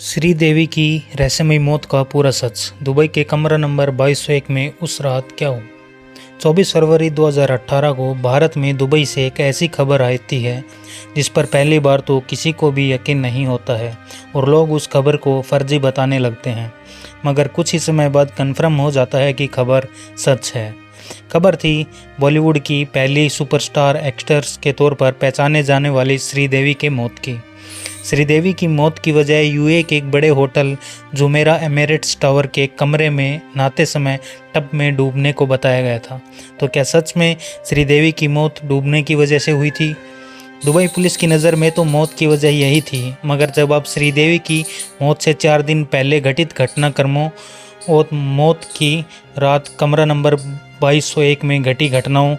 श्रीदेवी की रहस्यमयी मौत का पूरा सच। दुबई के कमरा नंबर 2201 में उस रात क्या हुआ। 24 फरवरी 2018 को भारत में दुबई से एक ऐसी खबर आती है जिस पर पहली बार तो किसी को भी यकीन नहीं होता है और लोग उस खबर को फर्जी बताने लगते हैं, मगर कुछ ही समय बाद कन्फर्म हो जाता है कि खबर सच है। खबर थी बॉलीवुड की पहली सुपरस्टार एक्ट्रेस के तौर पर पहचाने जाने वाली श्रीदेवी के मौत की। श्रीदेवी की मौत की वजह यूएई के एक बड़े होटल जुमेरा एमिरेट्स टावर के कमरे में नहाते समय टब में डूबने को बताया गया था। तो क्या सच में श्रीदेवी की मौत डूबने की वजह से हुई थी? दुबई पुलिस की नज़र में तो मौत की वजह यही थी, मगर जब आप श्रीदेवी की मौत से 4 दिन पहले घटित घटनाक्रमों और मौत की रात कमरा नंबर 2201 में घटी घटनाओं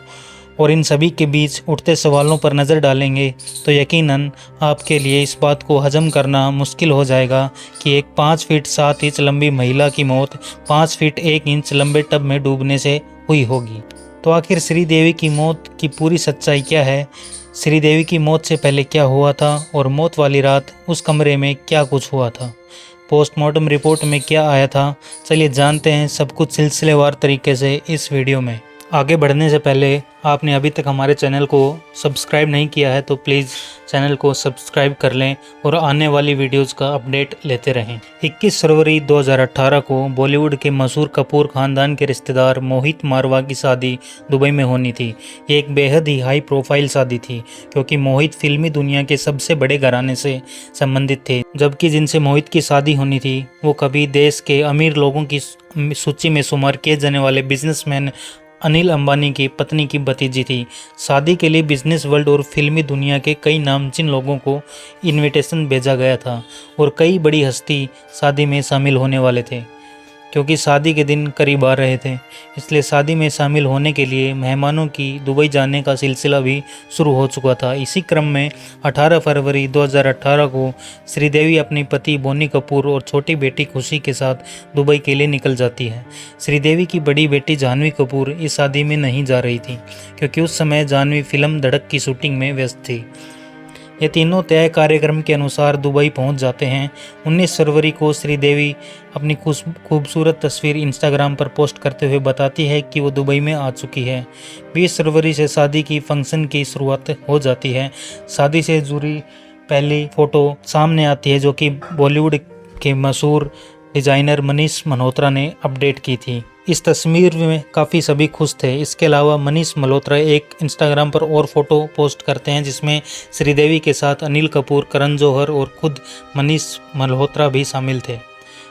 और इन सभी के बीच उठते सवालों पर नज़र डालेंगे तो यकीनन आपके लिए इस बात को हजम करना मुश्किल हो जाएगा कि एक 5 फीट 7 इंच लंबी महिला की मौत 5 फीट 1 इंच लंबे टब में डूबने से हुई होगी। तो आखिर श्रीदेवी की मौत की पूरी सच्चाई क्या है? श्रीदेवी की मौत से पहले क्या हुआ था और मौत वाली रात उस कमरे में क्या कुछ हुआ था? पोस्टमार्टम रिपोर्ट में क्या आया था? चलिए जानते हैं सब कुछ सिलसिलेवार तरीके से इस वीडियो में। आगे बढ़ने से पहले आपने अभी तक हमारे चैनल को सब्सक्राइब नहीं किया है तो प्लीज़ चैनल को सब्सक्राइब कर लें और आने वाली वीडियोज़ का अपडेट लेते रहें। 21 फरवरी 2018 को बॉलीवुड के मशहूर कपूर ख़ानदान के रिश्तेदार मोहित मारवा की शादी दुबई में होनी थी। ये एक बेहद ही हाई प्रोफाइल शादी थी क्योंकि मोहित फिल्मी दुनिया के सबसे बड़े घराने से संबंधित थे, जबकि जिनसे मोहित की शादी होनी थी वो कभी देश के अमीर लोगों की सूची में शुमार किए जाने वाले बिजनेसमैन अनिल अंबानी की पत्नी की भतीजी थी। शादी के लिए बिजनेस वर्ल्ड और फिल्मी दुनिया के कई नामचीन लोगों को इनविटेशन भेजा गया था और कई बड़ी हस्ती शादी में शामिल होने वाले थे। क्योंकि शादी के दिन करीब आ रहे थे, इसलिए शादी में शामिल होने के लिए मेहमानों की दुबई जाने का सिलसिला भी शुरू हो चुका था। इसी क्रम में 18 फरवरी 2018 को श्रीदेवी अपने पति बोनी कपूर और छोटी बेटी खुशी के साथ दुबई के लिए निकल जाती है। श्रीदेवी की बड़ी बेटी जानवी कपूर इस शादी में नहीं जा रही थी क्योंकि उस समय जानवी फिल्म धड़क की शूटिंग में व्यस्त थी। ये तीनों तय कार्यक्रम के अनुसार दुबई पहुंच जाते हैं। 19 फरवरी को श्रीदेवी अपनी खूबसूरत तस्वीर इंस्टाग्राम पर पोस्ट करते हुए बताती है कि वो दुबई में आ चुकी है। 20 फरवरी से शादी की फंक्शन की शुरुआत हो जाती है। शादी से जुड़ी पहली फ़ोटो सामने आती है जो कि बॉलीवुड के मशहूर डिज़ाइनर मनीष मल्होत्रा ने अपडेट की थी। इस तस्वीर में काफ़ी सभी खुश थे। इसके अलावा मनीष मल्होत्रा एक इंस्टाग्राम पर और फोटो पोस्ट करते हैं जिसमें श्रीदेवी के साथ अनिल कपूर, करण जौहर और खुद मनीष मल्होत्रा भी शामिल थे।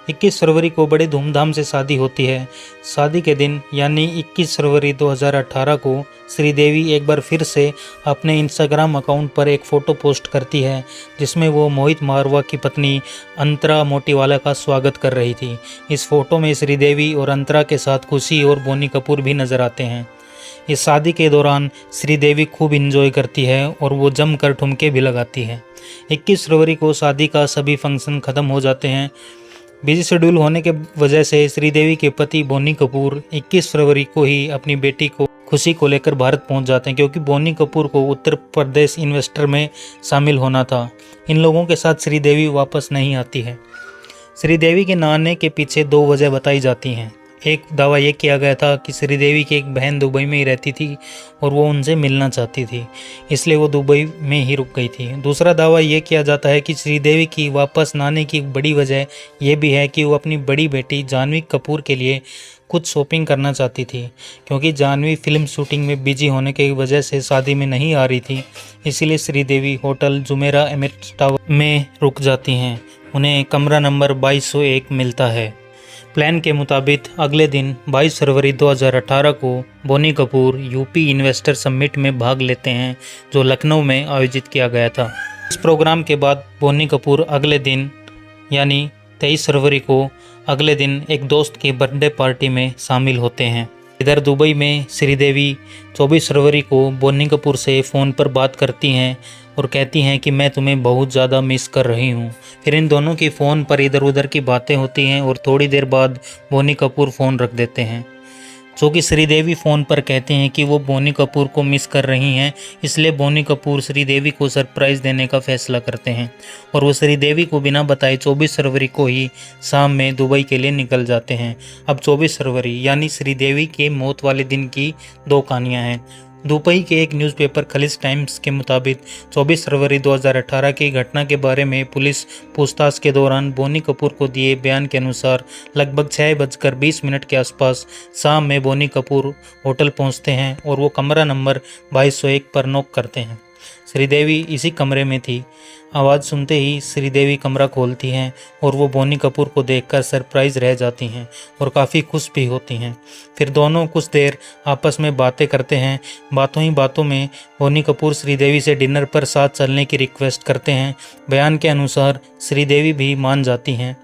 21 फरवरी को बड़े धूमधाम से शादी होती है। शादी के दिन यानी 21 फरवरी 2018 को श्रीदेवी एक बार फिर से अपने इंस्टाग्राम अकाउंट पर एक फ़ोटो पोस्ट करती है जिसमें वो मोहित मारवा की पत्नी अंतरा मोटीवाला का स्वागत कर रही थी। इस फोटो में श्रीदेवी और अंतरा के साथ खुशी और बोनी कपूर भी नज़र आते हैं। इस शादी के दौरान श्रीदेवी खूब इंजॉय करती है और वो जमकर ठुमके भी लगाती है। 21 फरवरी को शादी का सभी फंक्शन ख़त्म हो जाते हैं। बिजी शेड्यूल होने के वजह से श्रीदेवी के पति बोनी कपूर 21 फरवरी को ही अपनी बेटी को खुशी को लेकर भारत पहुंच जाते हैं क्योंकि बोनी कपूर को उत्तर प्रदेश इन्वेस्टर में शामिल होना था। इन लोगों के साथ श्रीदेवी वापस नहीं आती है। श्रीदेवी के ना आने के पीछे 2 वजह बताई जाती हैं। एक दावा ये किया गया था कि श्रीदेवी की एक बहन दुबई में ही रहती थी और वो उनसे मिलना चाहती थी, इसलिए वो दुबई में ही रुक गई थी। दूसरा दावा ये किया जाता है कि श्रीदेवी की वापस न आने की बड़ी वजह यह भी है कि वो अपनी बड़ी बेटी जानवी कपूर के लिए कुछ शॉपिंग करना चाहती थी क्योंकि जानवी फिल्म शूटिंग में बिजी होने की वजह से शादी में नहीं आ रही थी। इसीलिए Sridevi hotel Jumeirah Emirates tower में रुक जाती हैं। उन्हें कमरा नंबर 2201 मिलता है। प्लान के मुताबिक अगले दिन 22 फरवरी 2018 को Boney Kapoor UP investor summit में भाग लेते हैं जो लखनऊ में आयोजित किया गया था। इस प्रोग्राम के बाद बोनी कपूर अगले दिन यानी 23 फरवरी को अगले दिन एक दोस्त की बर्थडे पार्टी में शामिल होते हैं। इधर दुबई में श्रीदेवी 24 फरवरी को बोनी कपूर से फ़ोन पर बात करती हैं और कहती हैं कि मैं तुम्हें बहुत ज़्यादा मिस कर रही हूँ। फिर इन दोनों की फ़ोन पर इधर उधर की बातें होती हैं और थोड़ी देर बाद बोनी कपूर फ़ोन रख देते हैं। क्योंकि श्रीदेवी फ़ोन पर कहते हैं कि वो बोनी कपूर को मिस कर रही हैं, इसलिए बोनी कपूर श्रीदेवी को सरप्राइज़ देने का फैसला करते हैं और वो श्रीदेवी को बिना बताए 24 फरवरी को ही शाम में दुबई के लिए निकल जाते हैं। अब 24 फरवरी यानी श्रीदेवी के मौत वाले दिन की दो कहानियाँ हैं। दुबई के एक न्यूज़पेपर खलीज टाइम्स के मुताबिक 24 फरवरी 2018 की घटना के बारे में पुलिस पूछताछ के दौरान बोनी कपूर को दिए बयान के अनुसार लगभग 6:20 के आसपास शाम में बोनी कपूर होटल पहुंचते हैं और वो कमरा नंबर 2201 पर नॉक करते हैं। श्रीदेवी इसी कमरे में थी। आवाज़ सुनते ही श्रीदेवी कमरा खोलती हैं और वो बोनी कपूर को देखकर सरप्राइज रह जाती हैं और काफ़ी खुश भी होती हैं। फिर दोनों कुछ देर आपस में बातें करते हैं। बातों ही बातों में बोनी कपूर श्रीदेवी से डिनर पर साथ चलने की रिक्वेस्ट करते हैं। बयान के अनुसार श्रीदेवी भी मान जाती हैं।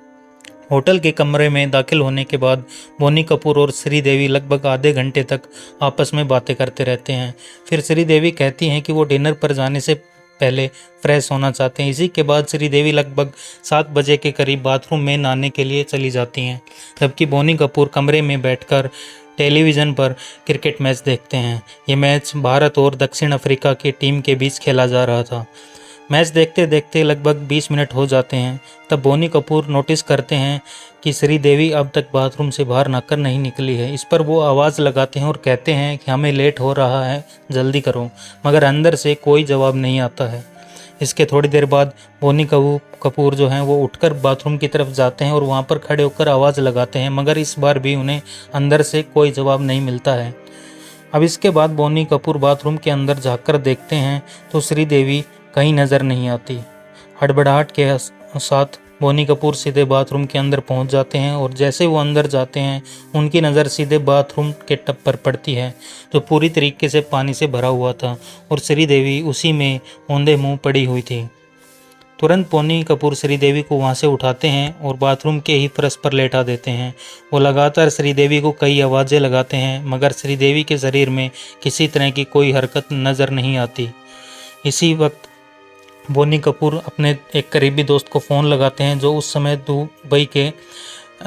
होटल के कमरे में दाखिल होने के बाद बोनी कपूर और श्रीदेवी लगभग आधे घंटे तक आपस में बातें करते रहते हैं। फिर श्रीदेवी कहती हैं कि वो डिनर पर जाने से पहले फ्रेश होना चाहते हैं। इसी के बाद श्रीदेवी लगभग 7 बजे के करीब बाथरूम में नहाने के लिए चली जाती हैं, जबकि बोनी कपूर कमरे में बैठकर टेलीविज़न पर क्रिकेट मैच देखते हैं। ये मैच भारत और दक्षिण अफ्रीका की टीम के बीच खेला जा रहा था। मैच देखते देखते लगभग 20 मिनट हो जाते हैं। तब बोनी कपूर नोटिस करते हैं कि श्रीदेवी अब तक बाथरूम से बाहर नहाकर नहीं निकली है। इस पर वो आवाज़ लगाते हैं और कहते हैं कि हमें लेट हो रहा है, जल्दी करो, मगर अंदर से कोई जवाब नहीं आता है। इसके थोड़ी देर बाद बोनी कपूर जो हैं वो उठकर बाथरूम की तरफ जाते हैं और वहाँ पर खड़े होकर आवाज़ लगाते हैं, मगर इस बार भी उन्हें अंदर से कोई जवाब नहीं मिलता है। अब इसके बाद बोनी कपूर बाथरूम के अंदर झाँककर देखते हैं तो श्रीदेवी कहीं नज़र नहीं आती। हड़बड़ाहट के साथ बोनी कपूर सीधे बाथरूम के अंदर पहुंच जाते हैं और जैसे वो अंदर जाते हैं उनकी नज़र सीधे बाथरूम के टब पर पड़ती है जो पूरी तरीके से पानी से भरा हुआ था और श्रीदेवी उसी में औंधे मुंह पड़ी हुई थी। तुरंत बोनी कपूर श्रीदेवी को वहां से उठाते हैं और बाथरूम के ही फर्श पर लेटा देते हैं। वो लगातार श्रीदेवी को कई आवाज़ें लगाते हैं, मगर श्रीदेवी के शरीर में किसी तरह की कोई हरकत नज़र नहीं आती। इसी वक्त बोनी कपूर अपने एक करीबी दोस्त को फ़ोन लगाते हैं जो उस समय दुबई के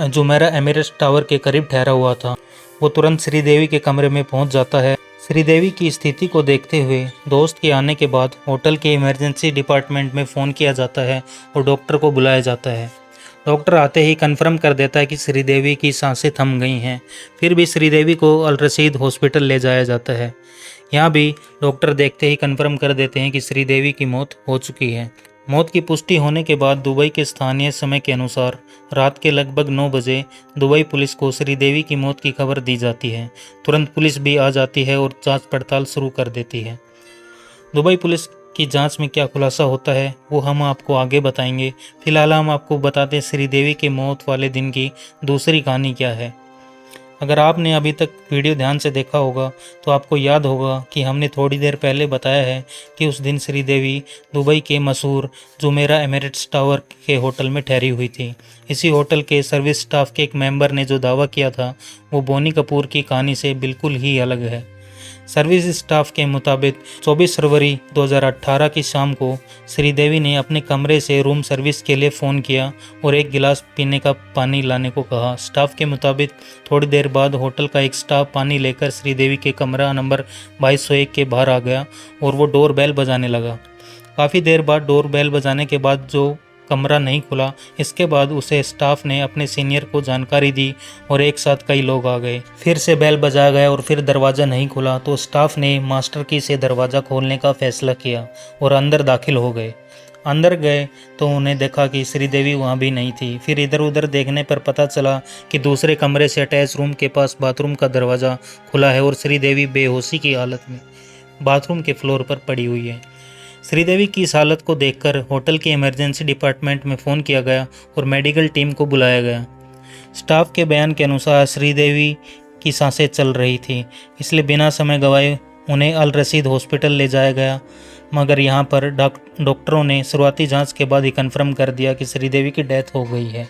जुमेरा एमिरेट्स टावर के करीब ठहरा हुआ था। वो तुरंत श्रीदेवी के कमरे में पहुंच जाता है। श्रीदेवी की स्थिति को देखते हुए दोस्त के आने के बाद होटल के इमरजेंसी डिपार्टमेंट में फ़ोन किया जाता है और डॉक्टर को बुलाया जाता है। डॉक्टर आते ही कंफर्म कर देता है कि श्रीदेवी की सांसें थम गई हैं। फिर भी श्रीदेवी को अल रशीद हॉस्पिटल ले जाया जाता है। यहाँ भी डॉक्टर देखते ही कंफर्म कर देते हैं कि श्रीदेवी की मौत हो चुकी है। मौत की पुष्टि होने के बाद दुबई के स्थानीय समय के अनुसार रात के लगभग 9 बजे दुबई पुलिस को श्रीदेवी की मौत की खबर दी जाती है। तुरंत पुलिस भी आ जाती है और जांच पड़ताल शुरू कर देती है। दुबई पुलिस की जांच में क्या खुलासा होता है वो हम आपको आगे बताएंगे। फिलहाल हम आपको बताते हैं श्रीदेवी की मौत वाले दिन की दूसरी कहानी क्या है। अगर आपने अभी तक वीडियो ध्यान से देखा होगा तो आपको याद होगा कि हमने थोड़ी देर पहले बताया है कि उस दिन श्रीदेवी दुबई के मशहूर जुमेरा एमिरेट्स टावर के होटल में ठहरी हुई थी। इसी होटल के सर्विस स्टाफ के एक मेंबर ने जो दावा किया था वो बोनी कपूर की कहानी से बिल्कुल ही अलग है। सर्विस स्टाफ के मुताबिक 24 फरवरी 2018 की शाम को श्रीदेवी ने अपने कमरे से रूम सर्विस के लिए फ़ोन किया और एक गिलास पीने का पानी लाने को कहा। स्टाफ के मुताबिक थोड़ी देर बाद होटल का एक स्टाफ पानी लेकर श्रीदेवी के कमरा नंबर 2201 के बाहर आ गया और वो डोर बेल बजाने लगा। काफ़ी देर बाद डोर बेल बजाने के बाद जो कमरा नहीं खुला, इसके बाद उसे स्टाफ ने अपने सीनियर को जानकारी दी और एक साथ कई लोग आ गए। फिर से बेल बजाया गया और फिर दरवाज़ा नहीं खुला तो स्टाफ ने मास्टर की से दरवाज़ा खोलने का फैसला किया और अंदर दाखिल हो गए। अंदर गए तो उन्हें देखा कि श्रीदेवी वहाँ भी नहीं थी। फिर इधर उधर देखने पर पता चला कि दूसरे कमरे से अटैच रूम के पास बाथरूम का दरवाज़ा खुला है और श्रीदेवी बेहोशी की हालत में बाथरूम के फ्लोर पर पड़ी हुई है। श्रीदेवी की इस हालत को देखकर होटल के इमरजेंसी डिपार्टमेंट में फ़ोन किया गया और मेडिकल टीम को बुलाया गया। स्टाफ के बयान के अनुसार श्रीदेवी की सांसें चल रही थी, इसलिए बिना समय गंवाए उन्हें अल रशीद हॉस्पिटल ले जाया गया। मगर यहाँ पर डॉक्टरों ने शुरुआती जांच के बाद ही कंफर्म कर दिया कि श्रीदेवी की डेथ हो गई है।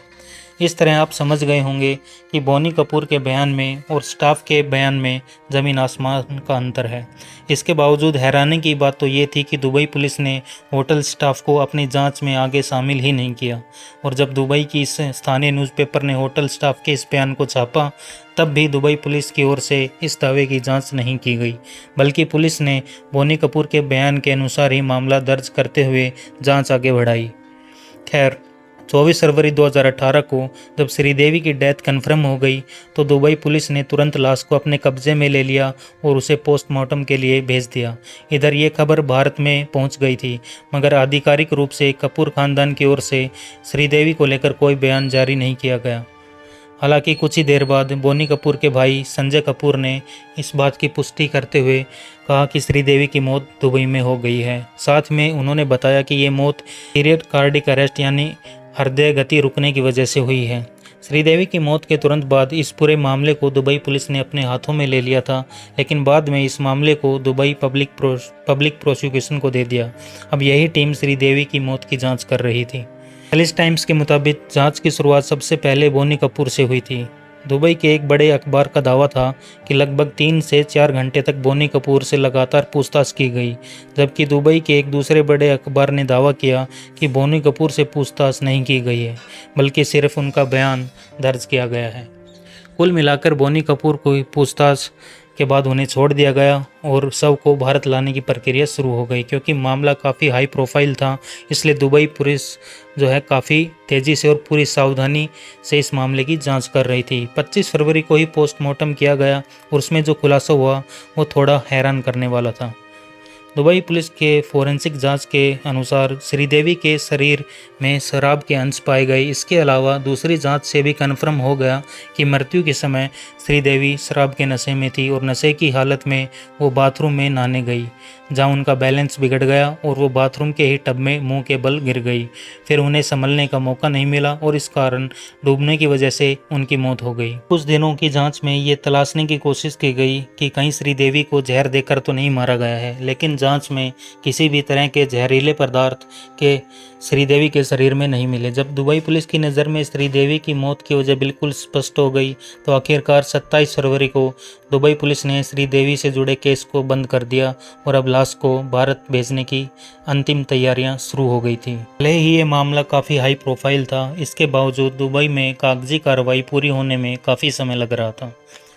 इस तरह आप समझ गए होंगे कि बोनी कपूर के बयान में और स्टाफ के बयान में ज़मीन आसमान का अंतर है। इसके बावजूद हैरानी की बात तो ये थी कि दुबई पुलिस ने होटल स्टाफ को अपनी जांच में आगे शामिल ही नहीं किया, और जब दुबई की इस स्थानीय न्यूज़पेपर ने होटल स्टाफ के इस बयान को छापा, तब भी दुबई पुलिस की ओर से इस दावे की जांच नहीं की गई, बल्कि पुलिस ने बोनी कपूर के बयान के अनुसार ही मामला दर्ज करते हुए जांच आगे बढ़ाई। खैर, 24 फरवरी 2018 को जब श्रीदेवी की डेथ कन्फर्म हो गई तो दुबई पुलिस ने तुरंत लाश को अपने कब्जे में ले लिया और उसे पोस्टमार्टम के लिए भेज दिया। इधर ये खबर भारत में पहुंच गई थी, मगर आधिकारिक रूप से कपूर खानदान की ओर से श्रीदेवी को लेकर कोई बयान जारी नहीं किया गया। हालांकि कुछ ही देर बाद बोनी कपूर के भाई संजय कपूर ने इस बात की पुष्टि करते हुए कहा कि श्रीदेवी की मौत दुबई में हो गई है। साथ में उन्होंने बताया कि ये मौत पीरियड कार्डिक अरेस्ट यानी हृदय गति रुकने की वजह से हुई है। श्रीदेवी की मौत के तुरंत बाद इस पूरे मामले को दुबई पुलिस ने अपने हाथों में ले लिया था, लेकिन बाद में इस मामले को दुबई पब्लिक प्रोसिक्यूशन को दे दिया। अब यही टीम श्रीदेवी की मौत की जांच कर रही थी। खालिज टाइम्स के मुताबिक जांच की शुरुआत सबसे पहले बोनी कपूर से हुई थी। दुबई के एक बड़े अखबार का दावा था कि लगभग 3 से 4 घंटे तक बोनी कपूर से लगातार पूछताछ की गई, जबकि दुबई के एक दूसरे बड़े अखबार ने दावा किया कि बोनी कपूर से पूछताछ नहीं की गई है, बल्कि सिर्फ उनका बयान दर्ज किया गया है। कुल मिलाकर बोनी कपूर को पूछताछ के बाद उन्हें छोड़ दिया गया और शव को भारत लाने की प्रक्रिया शुरू हो गई। क्योंकि मामला काफ़ी हाई प्रोफाइल था, इसलिए दुबई पुलिस जो है काफ़ी तेज़ी से और पूरी सावधानी से इस मामले की जांच कर रही थी। 25 फरवरी को ही पोस्टमार्टम किया गया और उसमें जो खुलासा हुआ वो थोड़ा हैरान करने वाला था। दुबई पुलिस के फोरेंसिक जांच के अनुसार श्रीदेवी के शरीर में शराब के अंश पाए गए। इसके अलावा दूसरी जांच से भी कन्फर्म हो गया कि मृत्यु के समय श्रीदेवी शराब के नशे में थी और नशे की हालत में वो बाथरूम में नहाने गई, जहां उनका बैलेंस बिगड़ गया और वो बाथरूम के ही टब में मुंह के बल गिर गई। फिर उन्हें संभलने का मौका नहीं मिला और इस कारण डूबने की वजह से उनकी मौत हो गई। कुछ दिनों की जांच में ये तलाशने की कोशिश की गई कि कहीं श्रीदेवी को जहर देकर तो नहीं मारा गया है, लेकिन जांच में किसी भी तरह के जहरीले पदार्थ के श्रीदेवी के शरीर में नहीं मिले। जब दुबई पुलिस की नज़र में श्रीदेवी की मौत की वजह बिल्कुल स्पष्ट हो गई तो आखिरकार 27 फरवरी को दुबई पुलिस ने श्रीदेवी से जुड़े केस को बंद कर दिया और अब लाश को भारत भेजने की अंतिम तैयारियां शुरू हो गई थी। भले ही ये मामला काफ़ी हाई प्रोफाइल था, इसके बावजूद दुबई में कागजी कार्रवाई पूरी होने में काफ़ी समय लग रहा था।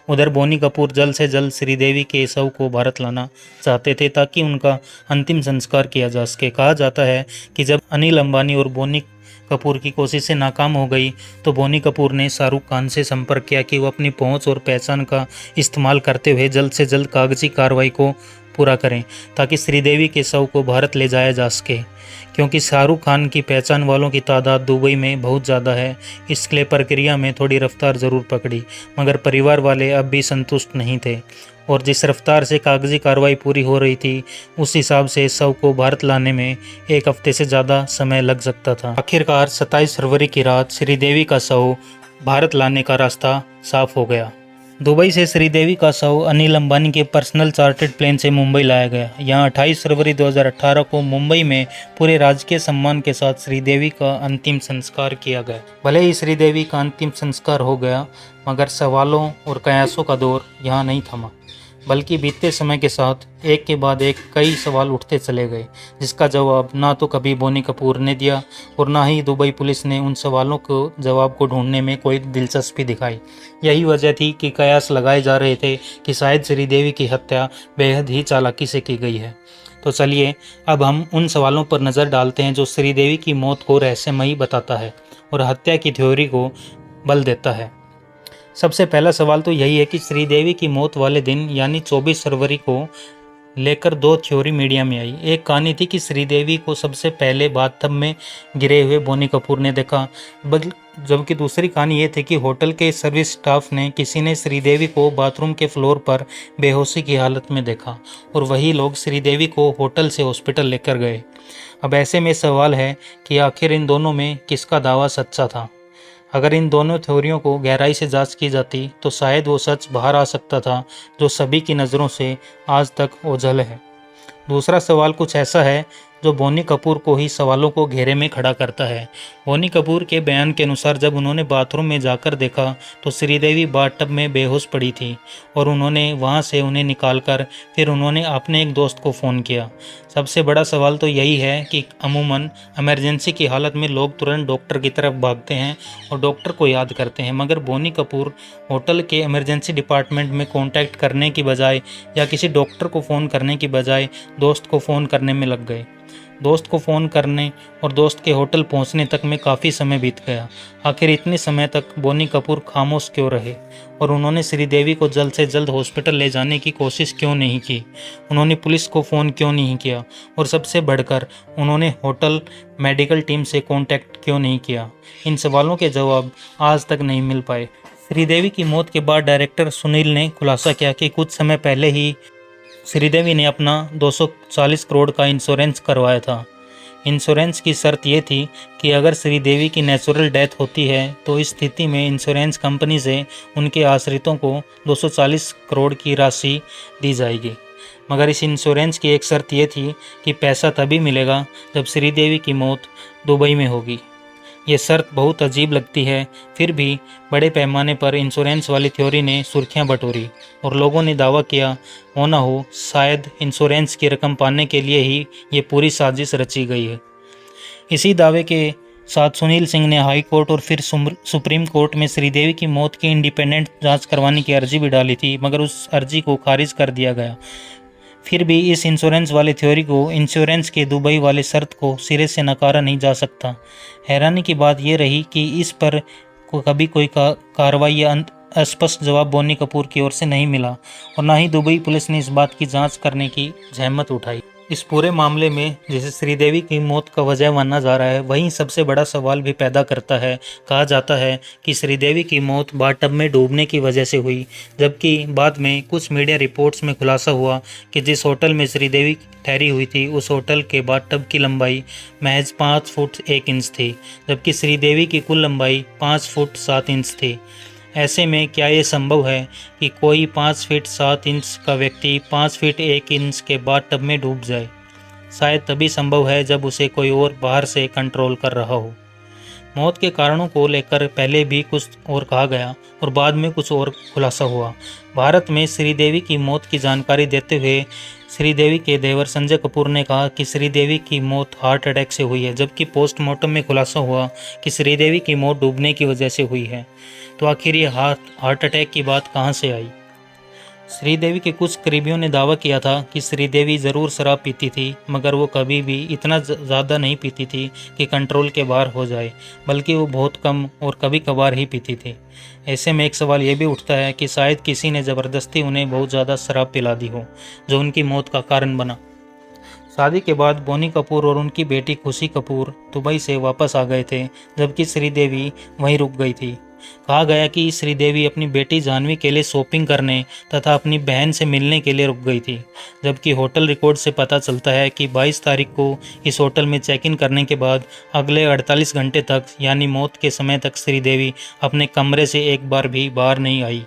उधर बोनी कपूर जल्द से जल्द श्रीदेवी के शव को भारत लाना चाहते थे ताकि उनका अंतिम संस्कार किया जा सके। कहा जाता है कि जब अनिल अंबानी और बोनी कपूर की कोशिशें नाकाम हो गई तो बोनी कपूर ने शाहरुख खान से संपर्क किया कि वो अपनी पहुंच और पहचान का इस्तेमाल करते हुए जल्द से जल्द कागजी कार्रवाई को पूरा करें ताकि श्रीदेवी के शव को भारत ले जाया जा सके। क्योंकि शाहरुख खान की पहचान वालों की तादाद दुबई में बहुत ज़्यादा है, इसलिए प्रक्रिया में थोड़ी रफ्तार ज़रूर पकड़ी, मगर परिवार वाले अब भी संतुष्ट नहीं थे और जिस रफ्तार से कागजी कार्रवाई पूरी हो रही थी उस हिसाब से शव को भारत लाने में 1 हफ्ते से ज़्यादा समय लग सकता था। आखिरकार 27 फरवरी की रात श्रीदेवी का शव भारत लाने का रास्ता साफ हो गया। दुबई से श्रीदेवी का शव अनिल अंबानी के पर्सनल चार्टर्ड प्लेन से मुंबई लाया गया। यहां 28 फरवरी 2018 को मुंबई में पूरे राजकीय सम्मान के साथ श्रीदेवी का अंतिम संस्कार किया गया। भले ही श्रीदेवी का अंतिम संस्कार हो गया, मगर सवालों और कयासों का दौर यहां नहीं थमा, बल्कि बीतते समय के साथ एक के बाद एक कई सवाल उठते चले गए, जिसका जवाब ना तो कभी बोनी कपूर ने दिया और ना ही दुबई पुलिस ने उन सवालों को जवाब को ढूंढने में कोई दिलचस्पी दिखाई। यही वजह थी कि कयास लगाए जा रहे थे कि शायद श्रीदेवी की हत्या बेहद ही चालाकी से की गई है। तो चलिए अब हम उन सवालों पर नज़र डालते हैं जो श्रीदेवी की मौत को रहस्यमयी बताता है और हत्या की थ्योरी को बल देता है। सबसे पहला सवाल तो यही है कि श्रीदेवी की मौत वाले दिन यानी 24 फरवरी को लेकर 2 थ्योरी मीडिया में आई। एक कहानी थी कि श्रीदेवी को सबसे पहले बाथटब में गिरे हुए बोनी कपूर ने देखा, जबकि दूसरी कहानी ये थी कि होटल के सर्विस स्टाफ ने किसी ने श्रीदेवी को बाथरूम के फ्लोर पर बेहोशी की हालत में देखा और वही लोग श्रीदेवी को होटल से हॉस्पिटल लेकर गए। अब ऐसे में सवाल है कि आखिर इन दोनों में किसका दावा सच्चा था। अगर इन दोनों थ्योरियों को गहराई से जांच की जाती तो शायद वो सच बाहर आ सकता था जो सभी की नज़रों से आज तक ओझल है। दूसरा सवाल कुछ ऐसा है जो बोनी कपूर को ही सवालों को घेरे में खड़ा करता है। बोनी कपूर के बयान के अनुसार जब उन्होंने बाथरूम में जाकर देखा तो श्रीदेवी बाथटब में बेहोश पड़ी थी और उन्होंने वहां से उन्हें निकालकर फिर उन्होंने अपने एक दोस्त को फ़ोन किया। सबसे बड़ा सवाल तो यही है कि अमूमन इमरजेंसी की हालत में लोग तुरंत डॉक्टर की तरफ भागते हैं और डॉक्टर को याद करते हैं, मगर बोनी कपूर होटल के इमरजेंसी डिपार्टमेंट में कांटेक्ट करने की बजाय या किसी डॉक्टर को फ़ोन करने की बजाय दोस्त को फ़ोन करने में लग गए। दोस्त को फ़ोन करने और दोस्त के होटल पहुंचने तक में काफ़ी समय बीत गया। आखिर इतने समय तक बोनी कपूर खामोश क्यों रहे और उन्होंने श्रीदेवी को जल्द से जल्द हॉस्पिटल ले जाने की कोशिश क्यों नहीं की? उन्होंने पुलिस को फ़ोन क्यों नहीं किया? और सबसे बढ़कर उन्होंने होटल मेडिकल टीम से कांटेक्ट क्यों नहीं किया? इन सवालों के जवाब आज तक नहीं मिल पाए। श्रीदेवी की मौत के बाद डायरेक्टर सुनील ने खुलासा किया कि कुछ समय पहले ही श्रीदेवी ने अपना 240 करोड़ का इंश्योरेंस करवाया था। इंश्योरेंस की शर्त ये थी कि अगर श्रीदेवी की नेचुरल डेथ होती है तो इस स्थिति में इंश्योरेंस कंपनी से उनके आश्रितों को 240 करोड़ की राशि दी जाएगी। मगर इस इंश्योरेंस की एक शर्त ये थी कि पैसा तभी मिलेगा जब श्रीदेवी की मौत दुबई में होगी। ये शर्त बहुत अजीब लगती है, फिर भी बड़े पैमाने पर इंश्योरेंस वाली थ्योरी ने सुर्खियां बटोरी और लोगों ने दावा किया हो ना हो शायद इंश्योरेंस की रकम पाने के लिए ही ये पूरी साजिश रची गई है। इसी दावे के साथ सुनील सिंह ने हाई कोर्ट और फिर सुप्रीम कोर्ट में श्रीदेवी की मौत की इंडिपेंडेंट जांच करवाने की अर्जी भी डाली थी, मगर उस अर्जी को खारिज कर दिया गया। फिर भी इस इंश्योरेंस वाले थ्योरी को, इंश्योरेंस के दुबई वाले शर्त को सिरे से नकारा नहीं जा सकता। हैरानी की बात यह रही कि इस पर कभी कोई कार्रवाई या स्पष्ट जवाब बोनी कपूर की ओर से नहीं मिला और न ही दुबई पुलिस ने इस बात की जांच करने की जहमत उठाई। इस पूरे मामले में जिसे श्रीदेवी की मौत का वजह माना जा रहा है, वहीं सबसे बड़ा सवाल भी पैदा करता है। कहा जाता है कि श्रीदेवी की मौत बाथटब में डूबने की वजह से हुई, जबकि बाद में कुछ मीडिया रिपोर्ट्स में खुलासा हुआ कि जिस होटल में श्रीदेवी ठहरी हुई थी उस होटल के बाथटब की लंबाई महज 5 फुट 1 इंच थी, जबकि श्रीदेवी की कुल लंबाई 5 फुट 7 इंच थी। ऐसे में क्या ये संभव है कि कोई 5 फीट 7 इंच का व्यक्ति 5 फीट 1 इंच के बाथटब में डूब जाए? शायद तभी संभव है जब उसे कोई और बाहर से कंट्रोल कर रहा हो। मौत के कारणों को लेकर पहले भी कुछ और कहा गया और बाद में कुछ और खुलासा हुआ। भारत में श्रीदेवी की मौत की जानकारी देते हुए श्रीदेवी के देवर संजय कपूर ने कहा कि श्रीदेवी की मौत हार्ट अटैक से हुई है, जबकि पोस्टमार्टम में खुलासा हुआ कि श्रीदेवी की मौत डूबने की वजह से हुई है। तो आखिर ये हार्ट अटैक की बात कहाँ से आई? श्रीदेवी के कुछ करीबियों ने दावा किया था कि श्रीदेवी ज़रूर शराब पीती थी, मगर वो कभी भी इतना ज़्यादा नहीं पीती थी कि कंट्रोल के बाहर हो जाए, बल्कि वो बहुत कम और कभी कभार ही पीती थी। ऐसे में एक सवाल ये भी उठता है कि शायद किसी ने ज़बरदस्ती उन्हें बहुत ज़्यादा शराब पिला दी हो, जो उनकी मौत का कारण बना। शादी के बाद बोनी कपूर और उनकी बेटी खुशी कपूर दुबई से वापस आ गए थे, जबकि श्रीदेवी वहीं रुक गई थी। कहा गया कि श्रीदेवी अपनी बेटी जाह्नवी के लिए शॉपिंग करने तथा अपनी बहन से मिलने के लिए रुक गई थी, जबकि होटल रिकॉर्ड से पता चलता है कि 22 तारीख को इस होटल में चेक इन करने के बाद अगले 48 घंटे तक, यानी मौत के समय तक, श्रीदेवी अपने कमरे से एक बार भी बाहर नहीं आई।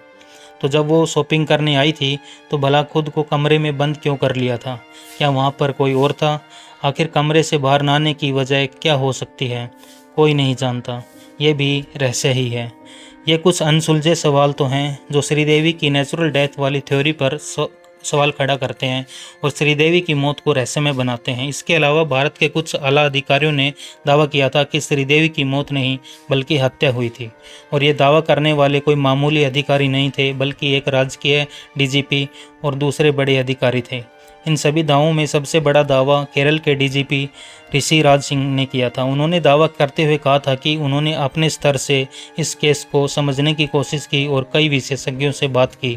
तो जब वो शॉपिंग करने आई थी तो भला खुद को कमरे में बंद क्यों कर लिया था? क्या वहाँ पर कोई और था? आखिर कमरे से बाहर ना आने की वजह क्या हो सकती है? कोई नहीं जानता, ये भी रहस्य ही है। ये कुछ अनसुलझे सवाल तो हैं जो श्रीदेवी की नेचुरल डेथ वाली थ्योरी पर सवाल खड़ा करते हैं और श्रीदेवी की मौत को रहस्यमय बनाते हैं। इसके अलावा भारत के कुछ आला अधिकारियों ने दावा किया था कि श्रीदेवी की मौत नहीं बल्कि हत्या हुई थी, और ये दावा करने वाले कोई मामूली अधिकारी नहीं थे, बल्कि एक राजकीय डीजीपी और दूसरे बड़े अधिकारी थे। इन सभी दावों में सबसे बड़ा दावा केरल के डीजीपी ऋषि राज सिंह ने किया था। उन्होंने दावा करते हुए कहा था कि उन्होंने अपने स्तर से इस केस को समझने की कोशिश की और कई विशेषज्ञों से बात की।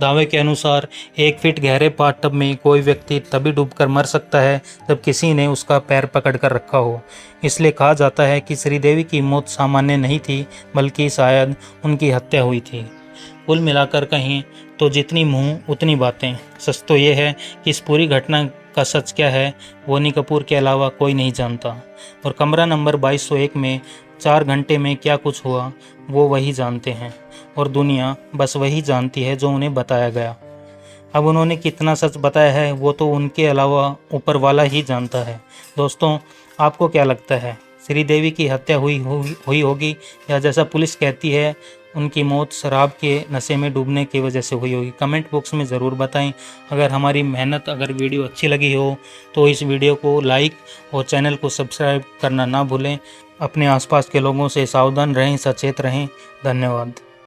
दावे के अनुसार 1 फीट गहरे बाथटब में कोई व्यक्ति तभी डूबकर मर सकता है जब किसी ने उसका पैर पकड़ कर रखा हो। इसलिए कहा जाता है कि श्रीदेवी की मौत सामान्य नहीं थी, बल्कि शायद उनकी हत्या हुई थी। कुल मिलाकर कहें तो जितनी मुँह उतनी बातें। सच तो ये है कि इस पूरी घटना का सच क्या है बोनी कपूर के अलावा कोई नहीं जानता, और कमरा नंबर 2201 में 4 घंटे में क्या कुछ हुआ वो वही जानते हैं, और दुनिया बस वही जानती है जो उन्हें बताया गया। अब उन्होंने कितना सच बताया है वो तो उनके अलावा ऊपर वाला ही जानता है। दोस्तों, आपको क्या लगता है, श्रीदेवी की हत्या हुई होगी या जैसा पुलिस कहती है उनकी मौत शराब के नशे में डूबने की वजह से हुई होगी? कमेंट बॉक्स में ज़रूर बताएं। अगर हमारी मेहनत, अगर वीडियो अच्छी लगी हो तो इस वीडियो को लाइक और चैनल को सब्सक्राइब करना ना भूलें। अपने आसपास के लोगों से सावधान रहें, सचेत रहें। धन्यवाद।